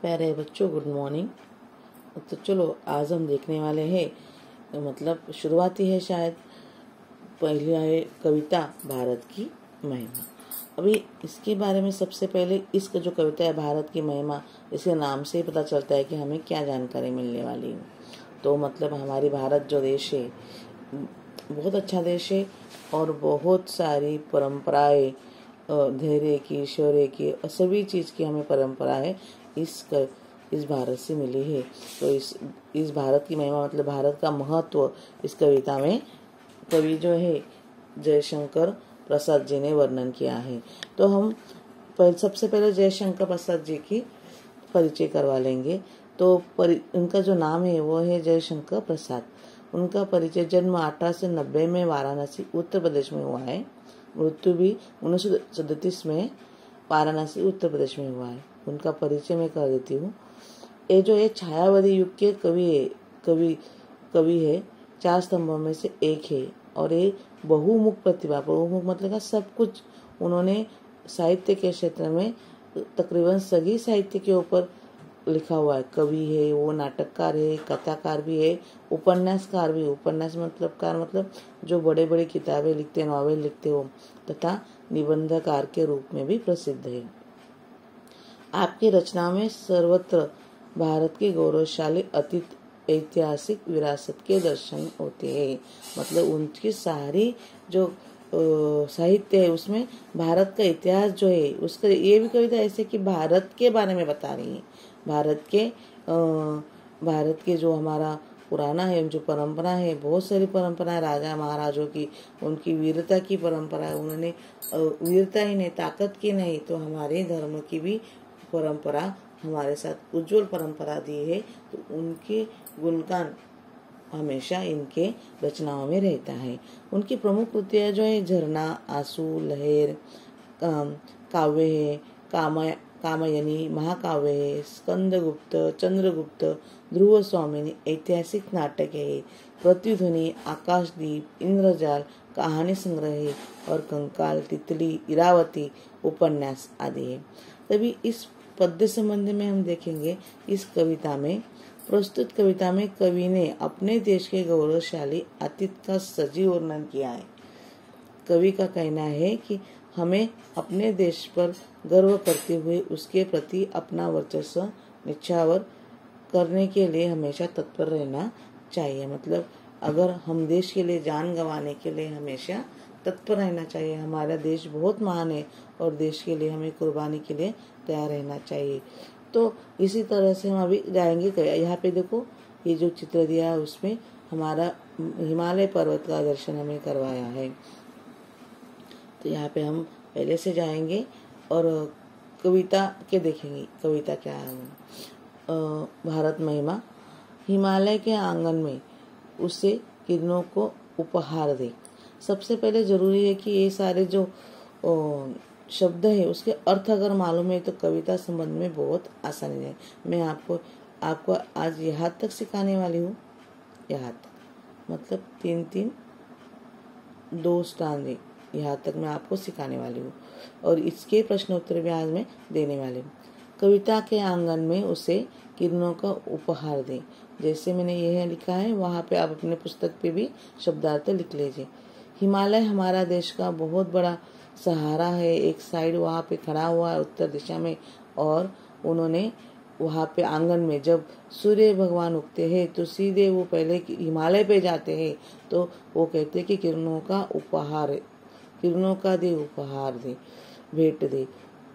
प्यारे बच्चों, good morning. तो चलो आज हम देखने वाले हैं, मतलब शुरुआती है शायद, पहली है कविता भारत की महिमा। अभी इसके बारे में सबसे पहले इसका जो कविता है भारत की महिमा, इसके नाम से ही पता चलता है कि हमें क्या जानकारी मिलने वाली है। तो मतलब हमारी भारत जो देश है बहुत अच्छा देश है और बहुत सारी परंपराएं, धैर्य की, शौर्य की, सभी चीज़ की हमें परंपरा है इस भारत से मिली है। तो इस भारत की महिमा मतलब भारत का महत्व इस कविता में कवि जो है जयशंकर प्रसाद जी ने वर्णन किया है। तो हम सबसे पहले जयशंकर प्रसाद जी की परिचय करवा लेंगे। तो उनका जो नाम है वो है जयशंकर प्रसाद। उनका परिचय जन्म 1890 में वाराणसी उत्तर प्रदेश में हुआ है। मृत्यु भी 1937 में वाराणसी उत्तर प्रदेश में हुआ है। उनका परिचय मैं कर देती हूँ। ये जो है छायावादी युग के कवि है, 4 स्तंभों में से एक है और ये बहुमुख प्रतिभा, बहुमुख मतलब सब कुछ उन्होंने साहित्य के क्षेत्र में तकरीबन सभी साहित्य के ऊपर लिखा हुआ है। कवि है, वो नाटककार है, कथाकार भी है, उपन्यासकार भी। उपन्यास मतलब जो बड़े बड़े किताबें लिखते, नॉवेल लिखते हो, तथा निबंधकार के रूप में भी प्रसिद्ध है। आपकी रचनाओं में सर्वत्र भारत के गौरवशाली अतीत, ऐतिहासिक विरासत के दर्शन होते हैं। मतलब उनकी सारी जो साहित्य है उसमें भारत का इतिहास जो है उसका, ये भी कविता ऐसे कि भारत के बारे में बता रही है। भारत के जो हमारा पुराना है, जो परंपरा है, बहुत सारी परंपरा है राजा महाराजों की, उनकी वीरता की परंपरा है। उन्होंने वीरता ही नहीं, ताकत की नहीं, तो हमारे धर्म की भी परंपरा हमारे साथ उज्जवल परंपरा दी है। तो उनके गुणगान हमेशा इनके रचनाओं में रहता है। उनकी प्रमुख कृतियां जो है झरना, आंसू, लहर, काव्य है, कामयनी, महाकाव्य है, स्कंदगुप्त, चंद्रगुप्त, ध्रुव स्वामिनी, ऐतिहासिक नाटक है, प्रतिध्वनि, आकाशदीप, इंद्रजाल, कहानी संग्रह है और कंकाल, तितली, इरावती, उपन्यास आदि है। तभी इस पद्य संबंध में हम देखेंगे। इस कविता में, प्रस्तुत कविता में कवि ने अपने देश के गौरवशाली अतीत का सजीव वर्णन किया है। कवि का कहना है कि हमें अपने देश पर गर्व करते हुए उसके प्रति अपना वर्चस्व निछावर करने के लिए हमेशा तत्पर रहना चाहिए। मतलब अगर हम देश के लिए जान गंवाने के लिए हमेशा तत्पर रहना चाहिए। हमारा देश बहुत महान है और देश के लिए हमें कुर्बानी के लिए तैयार रहना चाहिए। तो इसी तरह से हम अभी जाएंगे। यहाँ पे देखो, ये जो चित्र दिया है उसमें हमारा हिमालय पर्वत का दर्शन हमें करवाया है। तो यहाँ पे हम पहले से जाएंगे और कविता के देखेंगे। कविता क्या है? भारत महिमा। हिमालय के आंगन में उसे किरणों को उपहार दे। सबसे पहले जरूरी है कि ये सारे जो शब्द है उसके अर्थ अगर मालूम है तो कविता संबंध में बहुत आसानी है। मैं आपको आज यहाँ तक सिखाने वाली हूँ। यहाँ तक मतलब 3-3 2 स्टांजे यहाँ तक मैं आपको सिखाने वाली हूँ और इसके प्रश्न उत्तर भी आज मैं देने वाली हूँ। कविता के आंगन में उसे किरणों का उपहार दे। जैसे मैंने यह लिखा है वहाँ पे आप अपने पुस्तक पे भी शब्दार्थ लिख लीजिए। हिमालय हमारा देश का बहुत बड़ा सहारा है। एक साइड वहाँ पे खड़ा हुआ है उत्तर दिशा में, और उन्होंने वहाँ पे आंगन में जब सूर्य भगवान उगते हैं तो सीधे वो पहले हिमालय पे जाते हैं। तो वो कहते हैं कि किरणों का उपहार, किरणों का दे उपहार दे, भेंट दे।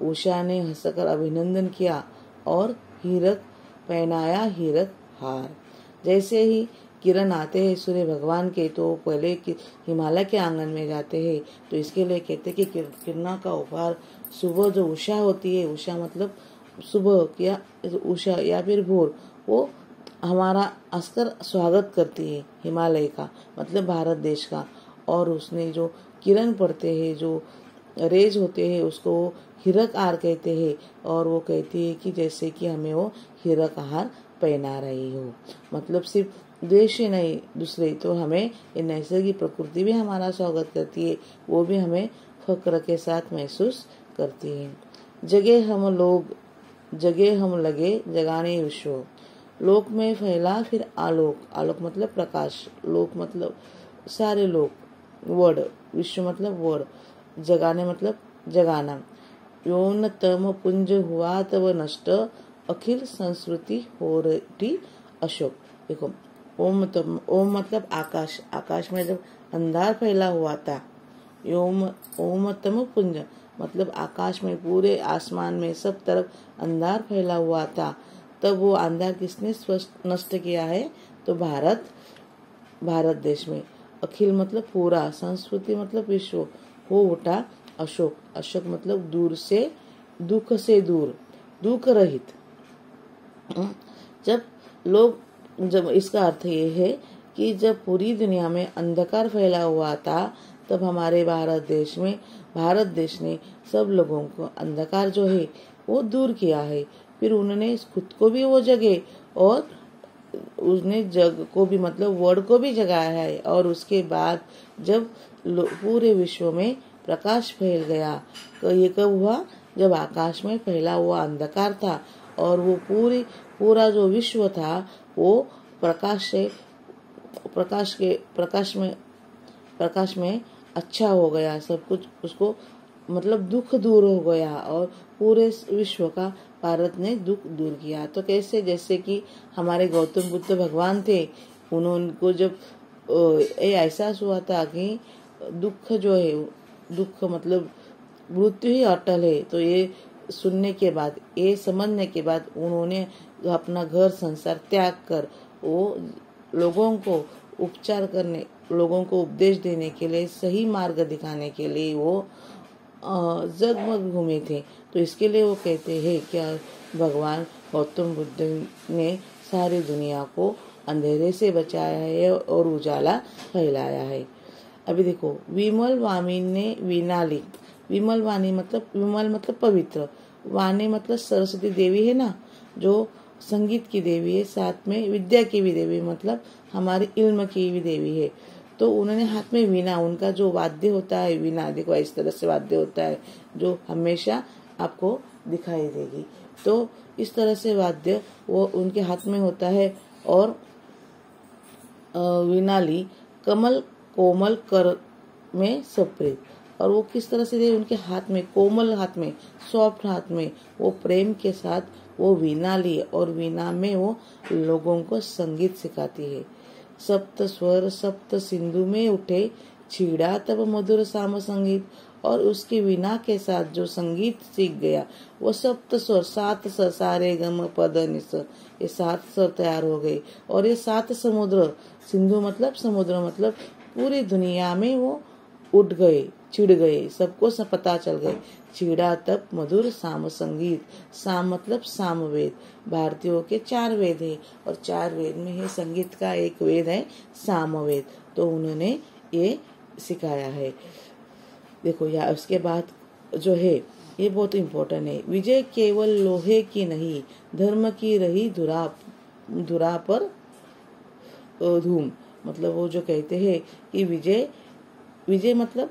उषा ने हंसकर अभिनंदन किया और हीरक पहनाया हीरक हार। जैसे ही किरण आते हैं सूर्य भगवान के, तो पहले हिमालय के आंगन में जाते हैं। तो इसके लिए कहते हैं कि किरणों का उपहार, सुबह जो उषा होती है, उषा मतलब सुबह या उषा या फिर भोर, वो हमारा हंसकर स्वागत करती है हिमालय का, मतलब भारत देश का। और उसने जो किरण पड़ते हैं, जो रेज होते हैं, उसको वो हीरक हार कहते हैं। और वो कहती है कि जैसे कि हमें वो हीरक हार पहना रही हो। मतलब सिर्फ देश ही नहीं, दूसरे तो हमें ये नैसर्गिक प्रकृति भी हमारा स्वागत करती है, वो भी हमें फक्र के साथ महसूस करती है। जगह हम लोग जगे हम लगे जगाने विश्व। लोक में फैला फिर आलोक, आलोक मतलब प्रकाश, लोक मतलब सारे लोक, वर्ड, विश्व मतलब वर्ड, जगाने मतलब जगाना। यौन तम पुंज हुआ तब नष्ट, अखिल संस्कृति हो रही अशोक। देखो ओम तम, ओम मतलब आकाश, आकाश में जब अंधार फैला हुआ था, ओम तम पुंज मतलब आकाश में पूरे आसमान में सब तरफ अंधार फैला हुआ था, तब वो अंधार किसने नष्ट किया है? तो भारत देश में। अखिल मतलब पूरा, संस्कृति मतलब विश्व, हो उठा अशोक, अशोक मतलब दूर से, दुख से दूर, दुख रहित। जब इसका अर्थ ये है कि जब पूरी दुनिया में अंधकार फैला हुआ था, तब हमारे भारत देश ने सब लोगों को अंधकार जो है वो दूर किया है। फिर उन्होंने खुद को भी वो जगे और उसने जग को भी मतलब वर्ड को भी जगाया है। और उसके बाद जब पूरे विश्व में प्रकाश फैल गया, तो ये कब हुआ? जब आकाश में फैला हुआ अंधकार था और वो पूरा जो विश्व था वो प्रकाश में अच्छा हो गया, सब कुछ उसको मतलब दुख दूर हो गया और पूरे विश्व का भारत ने दुख दूर किया। तो कैसे? जैसे कि हमारे गौतम बुद्ध भगवान थे, उनको जब एहसास हुआ था कि दुख जो है, दुख मतलब मृत्यु ही अटल है, तो ये सुनने के बाद, ये समझने के बाद उन्होंने अपना घर संसार त्याग कर वो लोगों को उपचार करने, लोगों को उपदेश देने के लिए, सही मार्ग दिखाने के लिए वो जगमग घूमे थे। तो इसके लिए वो कहते हैं क्या भगवान गौतम बुद्ध ने सारी दुनिया को अंधेरे से बचाया है और उजाला फैलाया है। अभी देखो, विमल वाणी ने वीणा ली। विमल वाणी मतलब, विमल मतलब पवित्र, वाणी मतलब सरस्वती देवी है ना, जो संगीत की देवी है, साथ में विद्या की भी देवी, मतलब हमारी इल्म की भी देवी है। तो उन्होंने हाथ में वीणा, उनका जो वाद्य होता है वीणा, देखो इस तरह से वाद्य होता है जो हमेशा आपको दिखाई देगी। तो इस तरह से वाद्य वो उनके हाथ में होता है। और वीणा ली, कमल कोमल कर में सप्रेत। और वो किस तरह से उनके हाथ में, कोमल हाथ में, सॉफ्ट हाथ में वो प्रेम के साथ वो वीणा ली और वीणा में वो लोगों को संगीत सिखाती है। सप्त स्वर सप्त सिंधु में उठे, छीड़ा तब मधुर साम संगीत। और उसकी वीणा के साथ जो संगीत सीख गया वो सप्त स्वर, 7 स्वर, सारे गम पद निस, ये 7 स्वर तैयार हो गए। और ये 7 समुद्र, सिंधु मतलब समुद्र, मतलब पूरी दुनिया में वो उठ गए, छिड़ गए, सबको सब पता चल गए। छीड़ा तब मधुर साम संगीत, साम मतलब सामवेद, भारतीयों के 4 वेद है और 4 वेद में है संगीत का एक वेद है सामवेद। तो उन्होंने ये सिखाया है। देखो या उसके बाद जो है ये बहुत इम्पोर्टेंट है। विजय केवल लोहे की नहीं, धर्म की रही धुरा पर धूम। मतलब वो जो कहते हैं कि विजय मतलब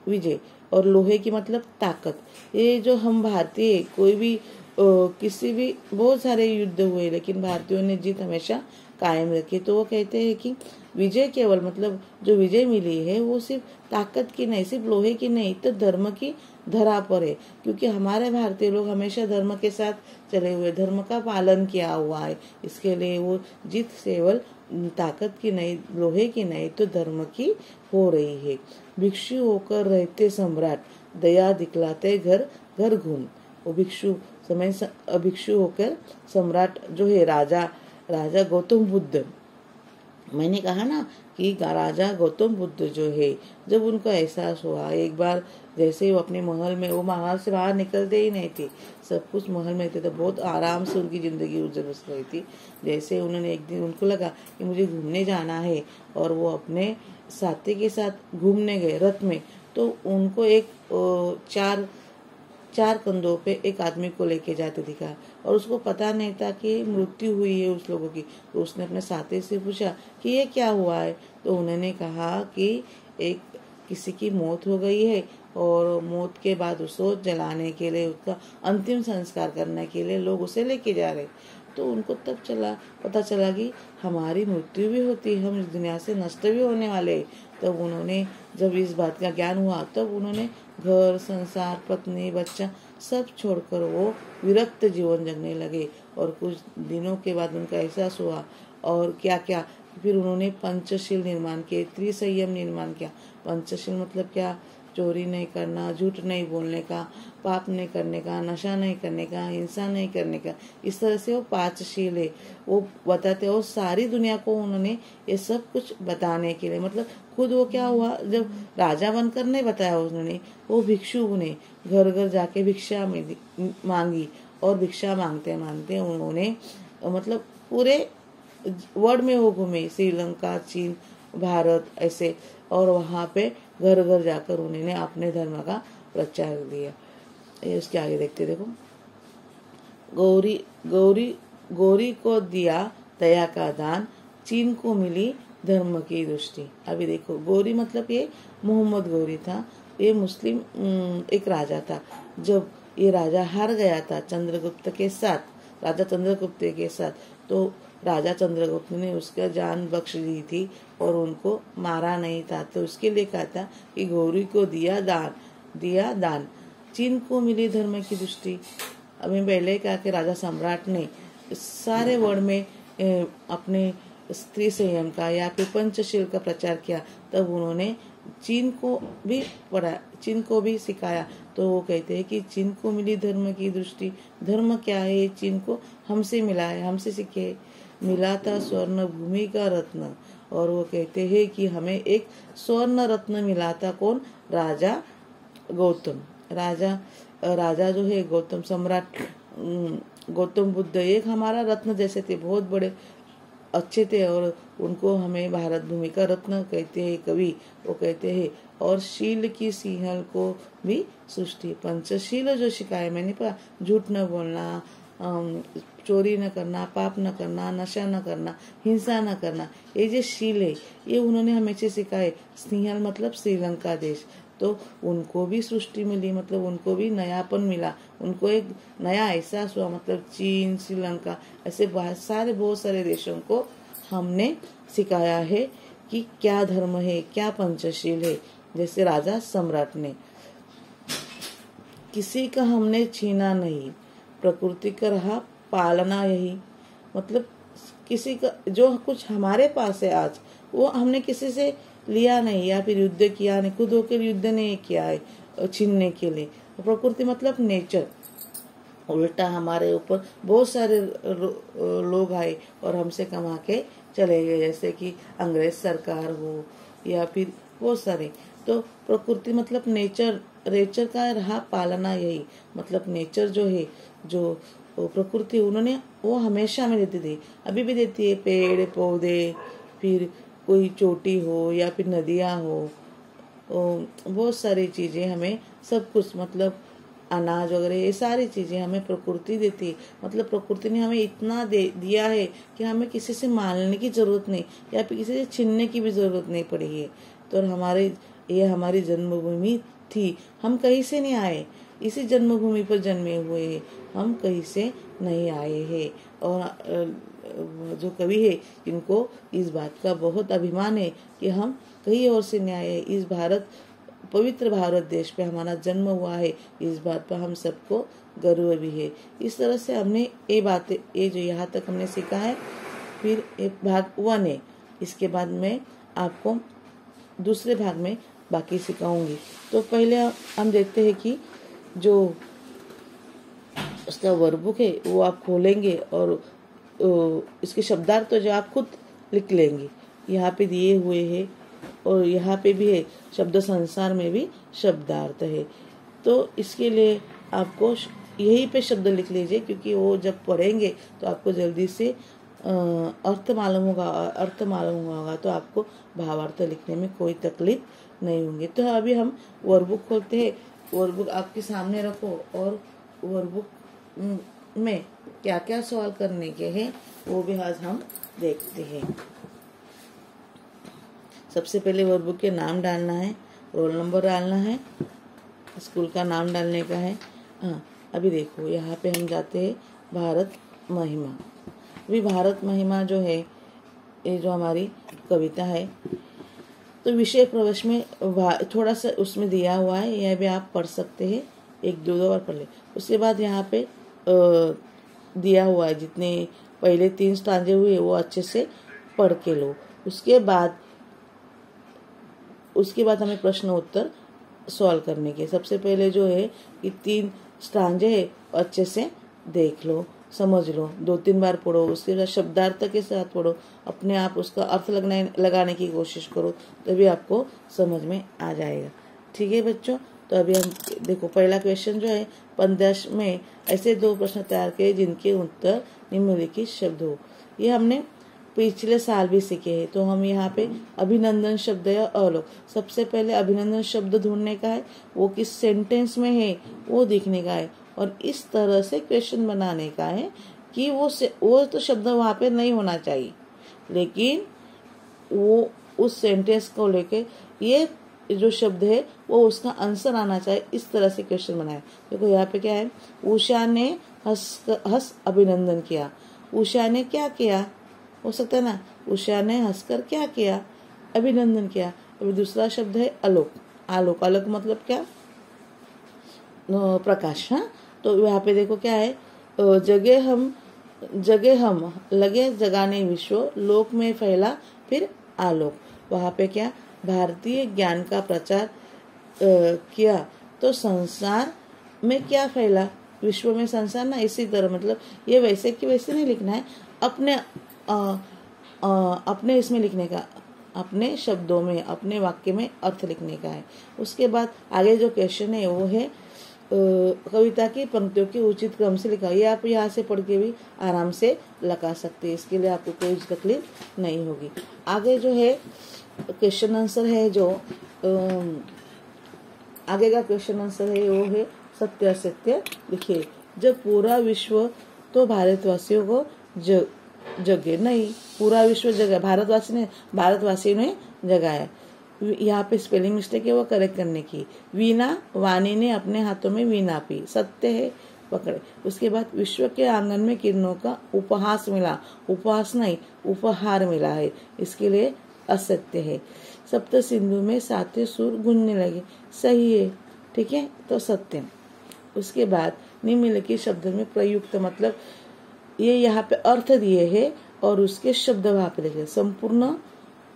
विजय और लोहे की मतलब ताकत। ये जो हम भारतीय कोई भी किसी भी बहुत सारे युद्ध हुए लेकिन भारतीयों ने जीत हमेशा कायम रखी। तो वो कहते हैं कि विजय केवल मतलब जो विजय मिली है वो सिर्फ ताकत की नहीं, सिर्फ लोहे की नहीं, तो धर्म की धरा पर है। क्योंकि हमारे भारतीय लोग हमेशा धर्म के साथ चले हुए, धर्म का पालन किया हुआ है, इसके लिए वो जीत केवल ताकत की नहीं, लोहे की नहीं, तो धर्म की हो रही है। भिक्षु होकर रहते सम्राट, दया दिखलाते घर घर घूम। वो भिक्षु होकर सम्राट जो है राजा गौतम बुद्ध, मैंने कहा ना कि राजा गौतम बुद्ध जो है, जब उनको एहसास हुआ एक बार, जैसे वो अपने महल में, वो महल से बाहर निकलते ही नहीं थे, सब कुछ महल में थे, तो बहुत आराम से उनकी जिंदगी गुजर रही थी। जैसे उन्होंने एक दिन उनको लगा कि मुझे घूमने जाना है और वो अपने साथी के साथ घूमने गए रथ में, तो उनको एक चार कंधों पे एक आदमी को लेके जाते दिखा और उसको पता नहीं था कि मृत्यु हुई है उस लोगों की। तो उसने अपने साथी से पूछा कि ये क्या हुआ है, तो उन्होंने कहा कि एक किसी की मौत हो गई है और मौत के बाद उसको जलाने के लिए, उसका अंतिम संस्कार करने के लिए लोग उसे लेके जा रहे। तो उनको तब पता चला कि हमारी मृत्यु भी होती है, हम इस दुनिया से नष्ट भी होने वाले। तब उन्होंने, जब इस बात का ज्ञान हुआ, तब उन्होंने घर संसार, पत्नी, बच्चा सब छोड़कर वो विरक्त जीवन जीने लगे। और कुछ दिनों के बाद उनका एहसास हुआ, और क्या क्या, फिर उन्होंने पंचशील निर्माण किए, त्रिसंयम निर्माण किया। पंचशील मतलब क्या? चोरी नहीं करना, झूठ नहीं बोलने का, पाप नहीं करने का, नशा नहीं करने का, हिंसा नहीं करने का। इस तरह से वो 5 शील है, वो बताते। और सारी दुनिया को उन्होंने ये सब कुछ बताने के लिए, मतलब खुद वो क्या हुआ, जब राजा बनकर नहीं बताया उन्होंने, वो भिक्षु ने घर घर जाके भिक्षा मांगी। और भिक्षा मांगते मांगते उन्होंने मतलब पूरे वर्ल्ड में वो घूमे, श्रीलंका, चीन, भारत, ऐसे। और वहाँ पे घर घर जाकर उन्होंने अपने धर्म का प्रचार दिया। ये उसके आगे देखते, देखो, गौरी गौरी गौरी को दिया दया का दान, चीन को मिली धर्म की दृष्टि। अभी देखो, गौरी मतलब ये मोहम्मद गौरी था, ये मुस्लिम एक राजा था। जब ये राजा हार गया था चंद्रगुप्त के साथ, राजा चंद्रगुप्त के साथ, तो राजा चंद्रगुप्त ने उसका जान बख्श दी थी और उनको मारा नहीं था। तो उसके लिए कहा था कि गौरी को दिया दान, चीन को मिली धर्म की दृष्टि। अभी पहले कहा कि राजा सम्राट ने सारे वर्ल्ड में अपने स्त्री संयम का या फिर पंचशील का प्रचार किया। तब उन्होंने चीन को भी पढ़ा, चीन को भी सिखाया। तो वो कहते हैं कि चीन को मिली धर्म की दृष्टि। धर्म क्या है? चीन को हमसे मिला है, हमसे सीखे। मिला था स्वर्ण भूमि का रत्न। और वो कहते हैं कि हमें एक स्वर्ण रत्न मिला था। कौन? राजा गौतम। राजा जो है गौतम, सम्राट गौतम बुद्ध एक हमारा रत्न जैसे थे, बहुत बड़े अच्छे थे। और उनको हमें भारत भूमि का रत्न कहते हैं कवि, वो कहते हैं। और शील की सिंहल को भी सृष्टि। पंचशील जो सिखाए मैंने, पढ़ा, झूठ न बोलना, चोरी न करना, पाप न करना, नशा न करना, हिंसा न करना, ये जो शील है ये उन्होंने हमें सिखाए। सिंहल मतलब श्रीलंका देश। तो उनको भी सृष्टि मिली, मतलब उनको भी नयापन मिला, उनको एक नया एहसास हुआ। मतलब चीन, श्रीलंका, ऐसे बहुत सारे देशों को हमने सिखाया है कि क्या धर्म है, क्या पंचशील है। जैसे राजा सम्राट ने, किसी का हमने छीना नहीं, प्रकृति का रहा पालना यही। मतलब किसी का जो कुछ हमारे पास है आज, वो हमने किसी से लिया नहीं या फिर युद्ध किया नहीं, खुद होकर युद्ध नहीं किया है छीनने के लिए। प्रकृति मतलब नेचर। उल्टा हमारे ऊपर बहुत सारे लोग आए और हमसे कमा के चले गए, जैसे कि अंग्रेज सरकार हो या फिर बहुत सारे। तो प्रकृति मतलब नेचर का रहा पालना यही। मतलब नेचर जो है, जो प्रकृति उन्होंने वो हमेशा में देती थी, अभी भी देती है। पेड़ पौधे, फिर कोई चोटी हो या फिर नदियाँ हो, बहुत सारी चीजें हमें, सब कुछ, मतलब अनाज वगैरह, ये सारी चीजें हमें प्रकृति देती है। मतलब प्रकृति ने हमें इतना दिया है कि हमें किसी से मांगने की जरूरत नहीं या फिर किसी से छीनने की भी जरूरत नहीं पड़ी है। तो ये हमारी जन्मभूमि थी, हम कहीं से नहीं आए, इसी जन्मभूमि पर जन्मे हुए हैं, हम कहीं से नहीं आए हैं। और जो कवि है, इनको इस बात का बहुत अभिमान है कि हम कहीं और से नहीं आए, इस पवित्र भारत देश पे हमारा जन्म हुआ है, इस बात पर हम सबको गर्व भी है। इस तरह से हमने ये बातें, ये जो यहाँ तक हमने सीखा है। फिर एक भाग 1 है, इसके बाद मैं आपको दूसरे भाग में बाकी सिखाऊंगी। तो पहले हम देखते हैं कि जो उसका वर्कबुक है वो आप खोलेंगे और इसके शब्दार्थ तो जो आप खुद लिख लेंगे, यहाँ पे दिए हुए हैं। और यहाँ पे भी है, शब्द संसार में भी शब्दार्थ है। तो इसके लिए आपको यही पे शब्द लिख लीजिए, क्योंकि वो जब पढ़ेंगे तो आपको जल्दी से अर्थ मालूम होगा, तो आपको भावार्थ लिखने में कोई तकलीफ नहीं होंगी। तो अभी हम वर्कबुक खोलते हैं। वर्कबुक आपके सामने रखो और वर्कबुक में क्या क्या सवाल करने के हैं वो भी आज हम देखते हैं। सबसे पहले वर्कबुक के नाम डालना है, रोल नंबर डालना है, स्कूल का नाम डालने का है। हाँ, अभी देखो यहाँ पे हम जाते हैं भारत महिमा। अभी भारत महिमा जो है, ये जो हमारी कविता है, तो विषय प्रवेश में थोड़ा सा उसमें दिया हुआ है, यह भी आप पढ़ सकते हैं, 1-2 बार पढ़ ले। उसके बाद यहाँ पे दिया हुआ है, जितने पहले 3 स्टांजे हुए वो अच्छे से पढ़ के लो। उसके बाद हमें प्रश्न उत्तर सॉल्व करने के। सबसे पहले जो है कि 3 स्टांजे है, अच्छे से देख लो, समझ लो, 2-3 बार पढ़ो। उसके बाद शब्दार्थ के साथ पढ़ो, अपने आप उसका अर्थ लगाने की कोशिश करो, तभी आपको समझ में आ जाएगा। ठीक है बच्चों, तो अभी हम देखो पहला क्वेश्चन जो है, पद्यांश में ऐसे 2 प्रश्न तैयार किए जिनके उत्तर निम्नलिखित शब्द हो। ये हमने पिछले साल भी सीखे हैं। तो हम यहाँ पे अभिनंदन शब्द या अलोक, सबसे पहले अभिनंदन शब्द ढूंढने का है, वो किस सेंटेंस में है वो देखने का है, और इस तरह से क्वेश्चन बनाने का है कि वो तो शब्द वहाँ पे नहीं होना चाहिए, लेकिन वो उस सेंटेंस को लेके ये जो शब्द है वो उसका आंसर आना चाहिए। इस तरह से क्वेश्चन बनाए। देखो यहाँ पे क्या है, उषा ने हंस अभिनंदन किया। उषा ने क्या किया, हो सकता है ना, उषा ने हंसकर क्या किया, अभिनंदन किया। अभी दूसरा शब्द है आलोक। आलोक, आलोक मतलब क्या, प्रकाश। हाँ, तो यहाँ पे देखो क्या है, जगह हम लगे जगाने विश्व, लोक में फैला फिर आलोक। वहाँ पे क्या, भारतीय ज्ञान का प्रचार किया तो संसार में क्या फैला, विश्व में संसार ना। इसी तरह मतलब ये वैसे कि वैसे नहीं लिखना है, अपने इसमें लिखने का, अपने शब्दों में, अपने वाक्य में अर्थ लिखने का है। उसके बाद आगे जो क्वेश्चन है वो है कविता की पंक्तियों के उचित क्रम से लिखा। ये आप यहाँ से पढ़ के भी आराम से लगा सकते हैं, इसके लिए आपको कोई तकलीफ नहीं होगी। आगे जो है क्वेश्चन आंसर है, जो आगे का क्वेश्चन आंसर है वो है सत्य असत्य लिखिए। जब पूरा विश्व तो भारतवासियों को जगे नहीं, पूरा विश्व जगा, भारतवासी ने जगाया। यहाँ पे स्पेलिंग मिस्टेक है, वो करेक्ट करने की। वीणा, वाणी ने अपने हाथों में वीणा पी, सत्य है, पकड़े। उसके बाद विश्व के आंगन में किरणों का उपहास मिला, उपहास नहीं उपहार मिला है, इसके लिए असत्य है। सप्त सिंधु में 7 सुर गूंजने लगे, सही है, ठीक है, तो सत्य। उसके बाद निम्नलिखित शब्द में प्रयुक्त मतलब ये यहाँ पे अर्थ दिए है और उसके शब्द वहां पे लिखे। संपूर्ण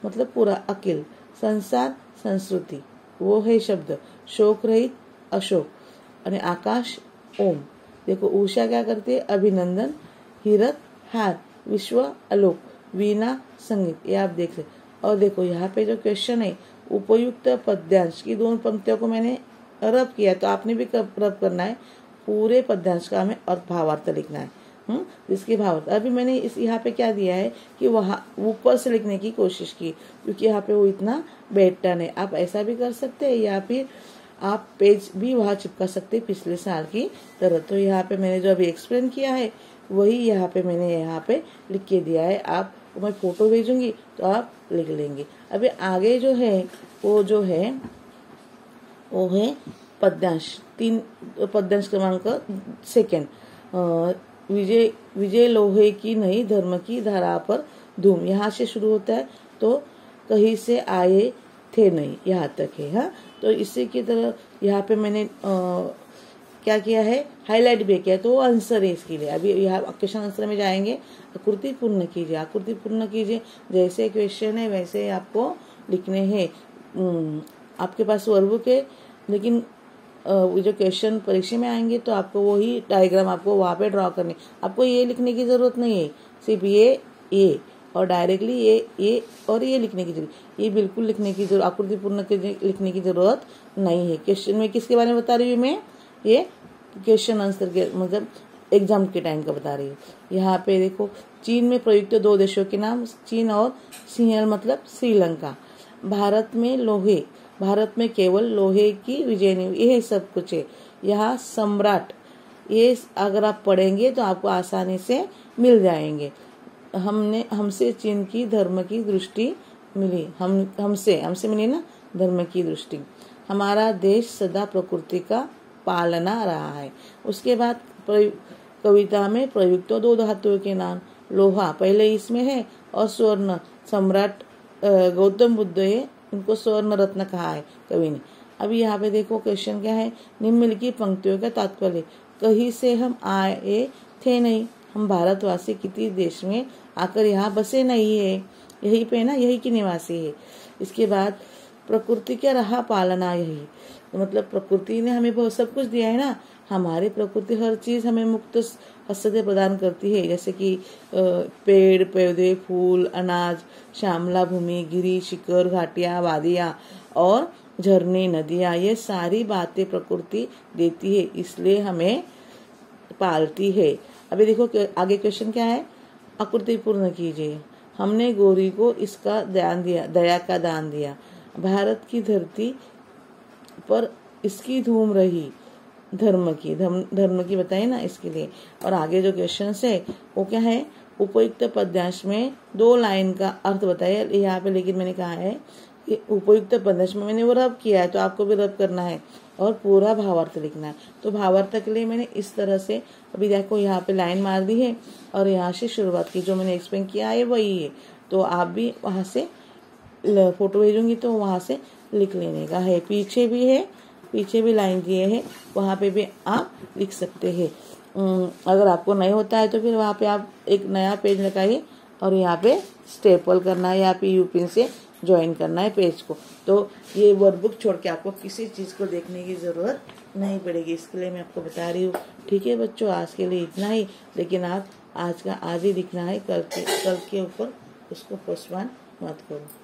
मतलब पूरा, अकिल, संसार, संस्कृति, वो है शब्द। शोक रहित, अशोक, और आकाश, ओम। देखो उषा क्या करती है, अभिनंदन, हिरत, हार, विश्व, आलोक, वीणा, संगीत, ये आप देख ले। और देखो यहाँ पे जो क्वेश्चन है, उपयुक्त पद्यांश की 2 पंक्तियों को मैंने रब किया, तो आपने भी रब करना है। पूरे पद्यांश का हमें और भावार्थ लिखना है, जिसके भावार्थ। अभी मैंने इस यहाँ पे क्या दिया है कि वहाँ ऊपर से लिखने की कोशिश की, क्योंकि यहाँ पे वो इतना बैठता नहीं। आप ऐसा भी कर सकते हैं, या फिर आप पेज भी वहाँ चिपका सकते हैं पिछले साल की तरह। तो यहाँ पे मैंने जो अभी एक्सप्लेन किया है वही यहाँ पे मैंने यहाँ पे लिख के दिया है। आप मैं फोटो भेजूंगी तो आप लिख लेंगे। अभी आगे जो है वो है पद्यांश 3, पद्यांश क्रमांक 2। विजय लोहे की नहीं, धर्म की धारा पर धूम, यहाँ से शुरू होता है, तो कहीं से आए थे नहीं, यहाँ तक है। हाँ, तो इसी की तरह यहाँ पे मैंने क्या किया है, हाईलाइट भी किया, तो वो आंसर है इसके लिए। अभी यहाँ क्वेश्चन आंसर में जाएंगे। आकृति पूर्ण कीजिए, आकृति पूर्ण कीजिए, जैसे क्वेश्चन है वैसे आपको लिखने हैं। आपके पास वर्ब के, लेकिन जो क्वेश्चन परीक्षा में आएंगे तो आपको वही डायग्राम आपको वहाँ पे ड्रॉ करनी। आपको ये लिखने की जरूरत नहीं है, सिर्फ ये और डायरेक्टली ये और ये लिखने की जरूरत, ये बिल्कुल लिखने की जरूरत, आकृति पूर्ण लिखने की जरूरत नहीं है। क्वेश्चन में किसके बारे में बता रही हूँ मैं, ये क्वेश्चन आंसर के मतलब एग्जाम के टाइम का बता रही हूँ। यहाँ पे देखो, चीन में प्रयुक्त 2 देशों के नाम, चीन और सिंहल मतलब श्रीलंका। भारत में केवल लोहे की विजय नहीं, यह सब कुछ है। यहाँ सम्राट, ये अगर आप पढ़ेंगे तो आपको आसानी से मिल जाएंगे। हमसे चीन की धर्म की दृष्टि मिली, हमसे मिली ना धर्म की दृष्टि। हमारा देश सदा प्रकृति का पालना रहा है। उसके बाद कविता में प्रयुक्त 2 धातुओं के नाम, लोहा पहले इसमें है और स्वर्ण, सम्राट गौतम बुद्ध है, उनको स्वर्ण रत्न कहा है कवि ने। अभी यहाँ पे देखो क्वेश्चन क्या है, निम्नलिखित पंक्तियों का तात्पर्य, कहीं से हम आए थे नहीं, हम भारतवासी किसी देश में आकर यहाँ बसे नहीं है, यही पे ना, यही की निवासी है। इसके बाद प्रकृति क्या रहा पालना, यही तो मतलब प्रकृति ने हमें बहुत सब कुछ दिया है ना, हमारी प्रकृति हर चीज हमें मुक्त हस्तते प्रदान करती है, जैसे कि पेड़ पौधे, फूल, अनाज, श्यामला भूमि, गिरी, शिखर, घाटियां, वादियां और झरने, नदियां, ये सारी बातें प्रकृति देती है, इसलिए हमें पालती है। अभी देखो आगे क्वेश्चन क्या है, आकृति पूर्ण कीजिए। हमने गौरी को इसका दान दिया, दया का दान दिया, भारत की धरती पर इसकी धूम रही, धर्म की बताइए ना इसके लिए। और आगे जो क्वेश्चन है वो क्या है, उपयुक्त पद्यांश में 2 लाइन का अर्थ बताइए यहाँ पे, लेकिन मैंने कहा है कि उपयुक्त पद्यांश में मैंने वो रब किया है, तो आपको भी रब करना है और पूरा भावार्थ लिखना है। तो भावार्थ के लिए मैंने इस तरह से अभी देखो यहाँ पे लाइन मार दी है और यहाँ से शुरुआत की, जो मैंने एक्सप्लेन किया है वही है, तो आप भी वहां से फोटो भेजूंगी तो वहां से लिख लेने का है। पीछे भी है, पीछे भी लाइन दिए है, वहां पे भी आप लिख सकते हैं। अगर आपको नहीं होता है तो फिर वहां पे आप एक नया पेज लगाइए और यहाँ पे स्टेपल करना है या फिर यूपिन से ज्वाइन करना है पेज को, तो ये वर्कबुक छोड़ के आपको किसी चीज को देखने की जरूरत नहीं पड़ेगी, इसके लिए मैं आपको बता रही हूँ। ठीक है बच्चों, आज के लिए इतना ही, लेकिन आप आज का आज ही लिखना है, कल के ऊपर उसको पोस्टपोन मत करो।